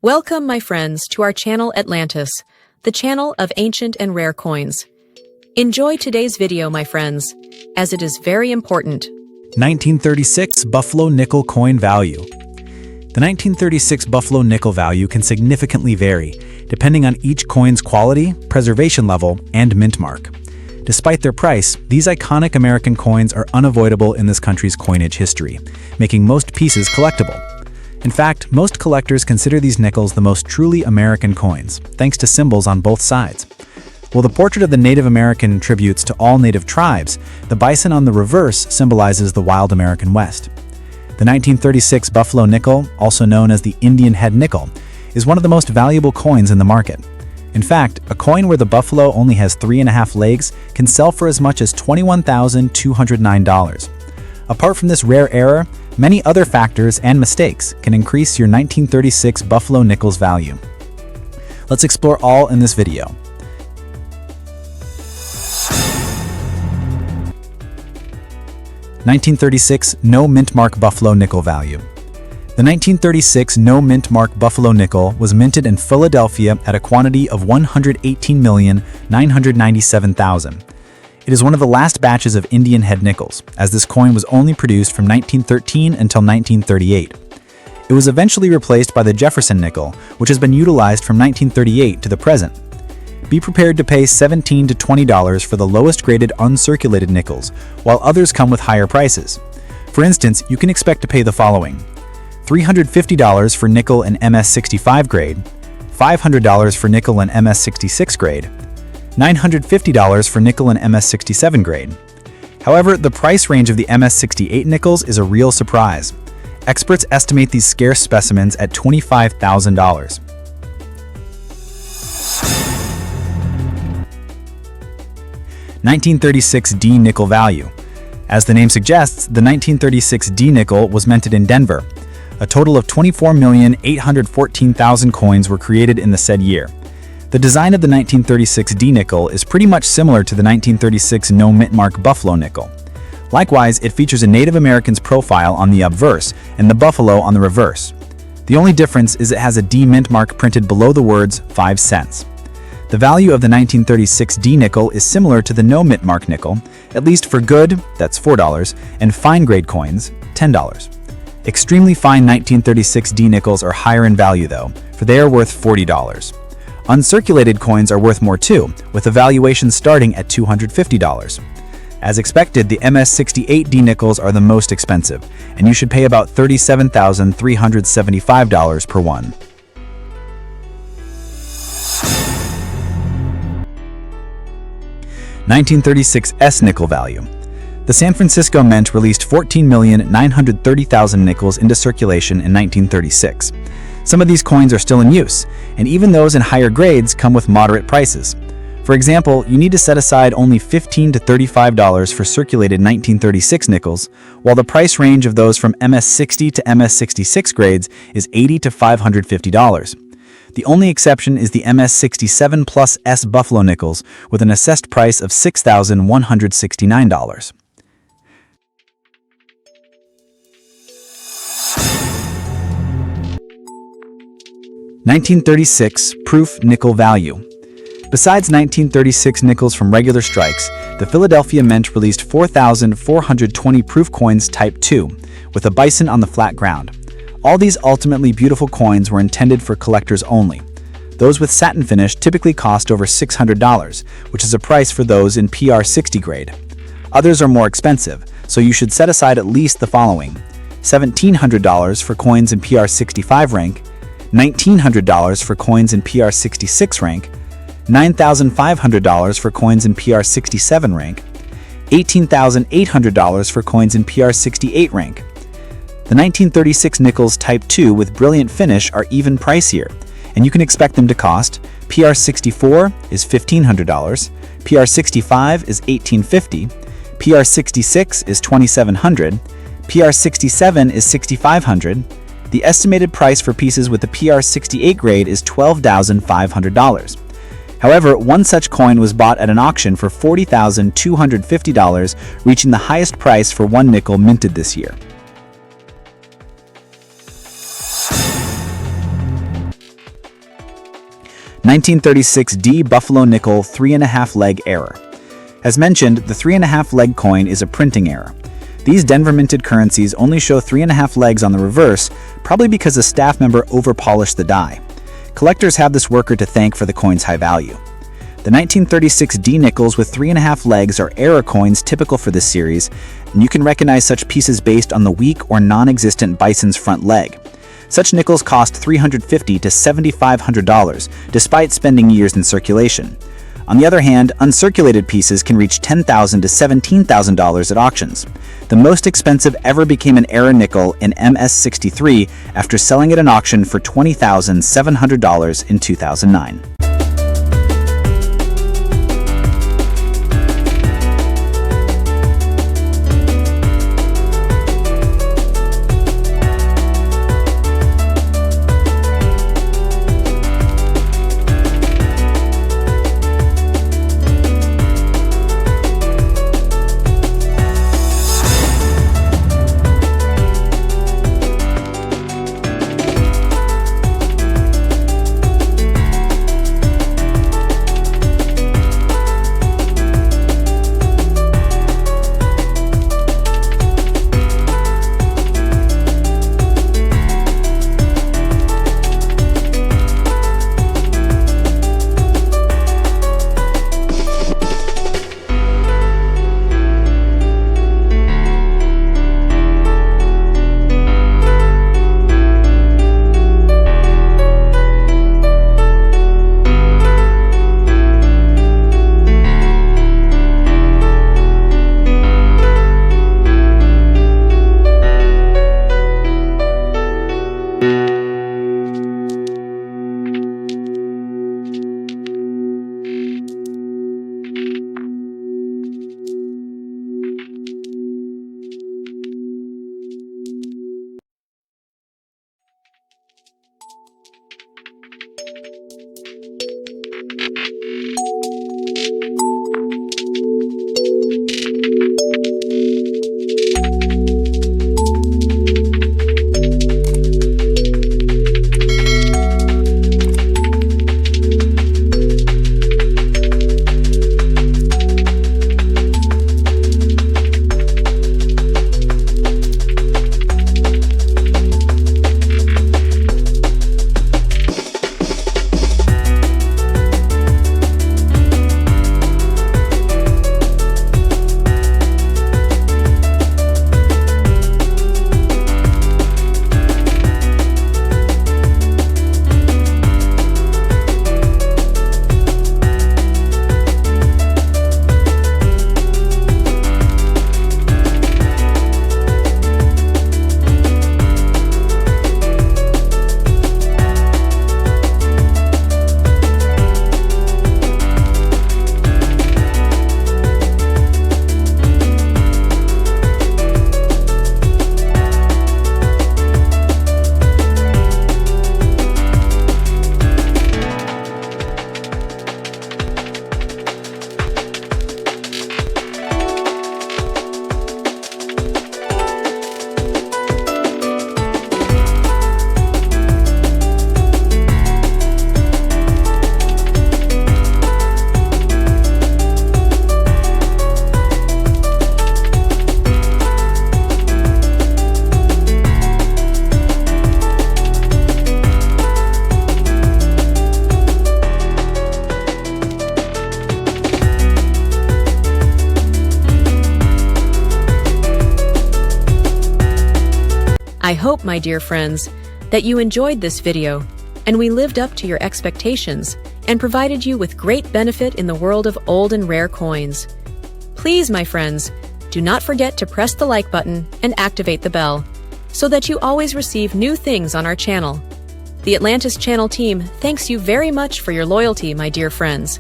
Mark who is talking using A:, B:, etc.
A: Welcome, my friends, to our channel Atlantis, the channel of ancient and rare coins. Enjoy today's video, my friends, as it is very important.
B: 1936 Buffalo Nickel Coin Value. The 1936 Buffalo Nickel value can significantly vary, depending on each coin's quality, preservation level, and mint mark. Despite their price, these iconic American coins are unavoidable in this country's coinage history, making most pieces collectible. In fact, most collectors consider these nickels the most truly American coins, thanks to symbols on both sides. While the portrait of the Native American tributes to all native tribes, the bison on the reverse symbolizes the wild American West. The 1936 Buffalo nickel, also known as the Indian head nickel, is one of the most valuable coins in the market. In fact, a coin where the buffalo only has 3.5 legs can sell for as much as $21,209. Apart from this rare error, many other factors and mistakes can increase your 1936 Buffalo nickel's value. Let's explore all in this video. (1936) No mint mark Buffalo nickel value. The 1936 no mint mark Buffalo nickel was minted in Philadelphia at a quantity of 118,997,000. It is one of the last batches of Indian head nickels, as this coin was only produced from 1913 until 1938. It was eventually replaced by the Jefferson nickel, which has been utilized from 1938 to the present. Be prepared to pay $17 to $20 for the lowest graded uncirculated nickels, while others come with higher prices. For instance, you can expect to pay the following: $350 for nickel in MS65 grade, $500 for nickel in MS66 grade, $950 for nickel in MS67 grade. However, the price range of the MS68 nickels is a real surprise. Experts estimate these scarce specimens at $25,000. (1936 D nickel value). As the name suggests, the 1936 D nickel was minted in Denver. A total of 24,814,000 coins were created in the said year. The design of the 1936 D nickel is pretty much similar to the 1936 no mint mark Buffalo nickel. Likewise, it features a Native American's profile on the obverse and the buffalo on the reverse. The only difference is it has a D mint mark printed below the words 5 cents. The value of the 1936 D nickel is similar to the no mint mark nickel, at least for good, that's $4, and fine grade coins, $10. Extremely fine 1936 D nickels are higher in value though, for they are worth $40. Uncirculated coins are worth more too, with a valuation starting at $250. As expected, the MS68 D nickels are the most expensive, and you should pay about $37,375 per one. (1936 S nickel value). The San Francisco Mint released 14,930,000 nickels into circulation in 1936. Some of these coins are still in use, and even those in higher grades come with moderate prices. For example, you need to set aside only $15 to $35 for circulated 1936 nickels, while the price range of those from MS60 to MS66 grades is $80 to $550. The only exception is the MS67 Plus S Buffalo nickels, with an assessed price of $6,169. (1936) Proof nickel value. Besides 1936 nickels from regular strikes, the Philadelphia Mint released 4,420 proof coins Type 2, with a bison on the flat ground. All these ultimately beautiful coins were intended for collectors only. Those with satin finish typically cost over $600, which is a price for those in PR60 grade. Others are more expensive, so you should set aside at least the following: $1,700 for coins in PR65 rank, $1,900 for coins in PR66 rank, $9,500 for coins in PR67 rank, $18,800 for coins in PR68 rank. The 1936 nickels Type 2 with brilliant finish are even pricier, and you can expect them to cost: PR64 is $1,500, PR65 is $1,850, PR66 is $2,700, PR67 is $6,500. The estimated price for pieces with the PR68 grade is $12,500. However, one such coin was bought at an auction for $40,250, reaching the highest price for one nickel minted this year. 1936D Buffalo Nickel 3.5 leg error. As mentioned, the 3.5 leg coin is a printing error. These Denver minted currencies only show 3.5 legs on the reverse, probably because a staff member over-polished the die. Collectors have this worker to thank for the coin's high value. The 1936 D nickels with 3.5 legs are error coins typical for this series, and you can recognize such pieces based on the weak or non-existent bison's front leg. Such nickels cost $350 to $7,500, despite spending years in circulation. On the other hand, uncirculated pieces can reach $10,000 to $17,000 at auctions. The most expensive ever became an error nickel in MS63 after selling at an auction for $20,700 in 2009.
A: I hope, my dear friends, that you enjoyed this video and we lived up to your expectations and provided you with great benefit in the world of old and rare coins. Please, my friends, do not forget to press the like button and activate the bell so that you always receive new things on our channel. The Atlantis Channel team thanks you very much for your loyalty, my dear friends.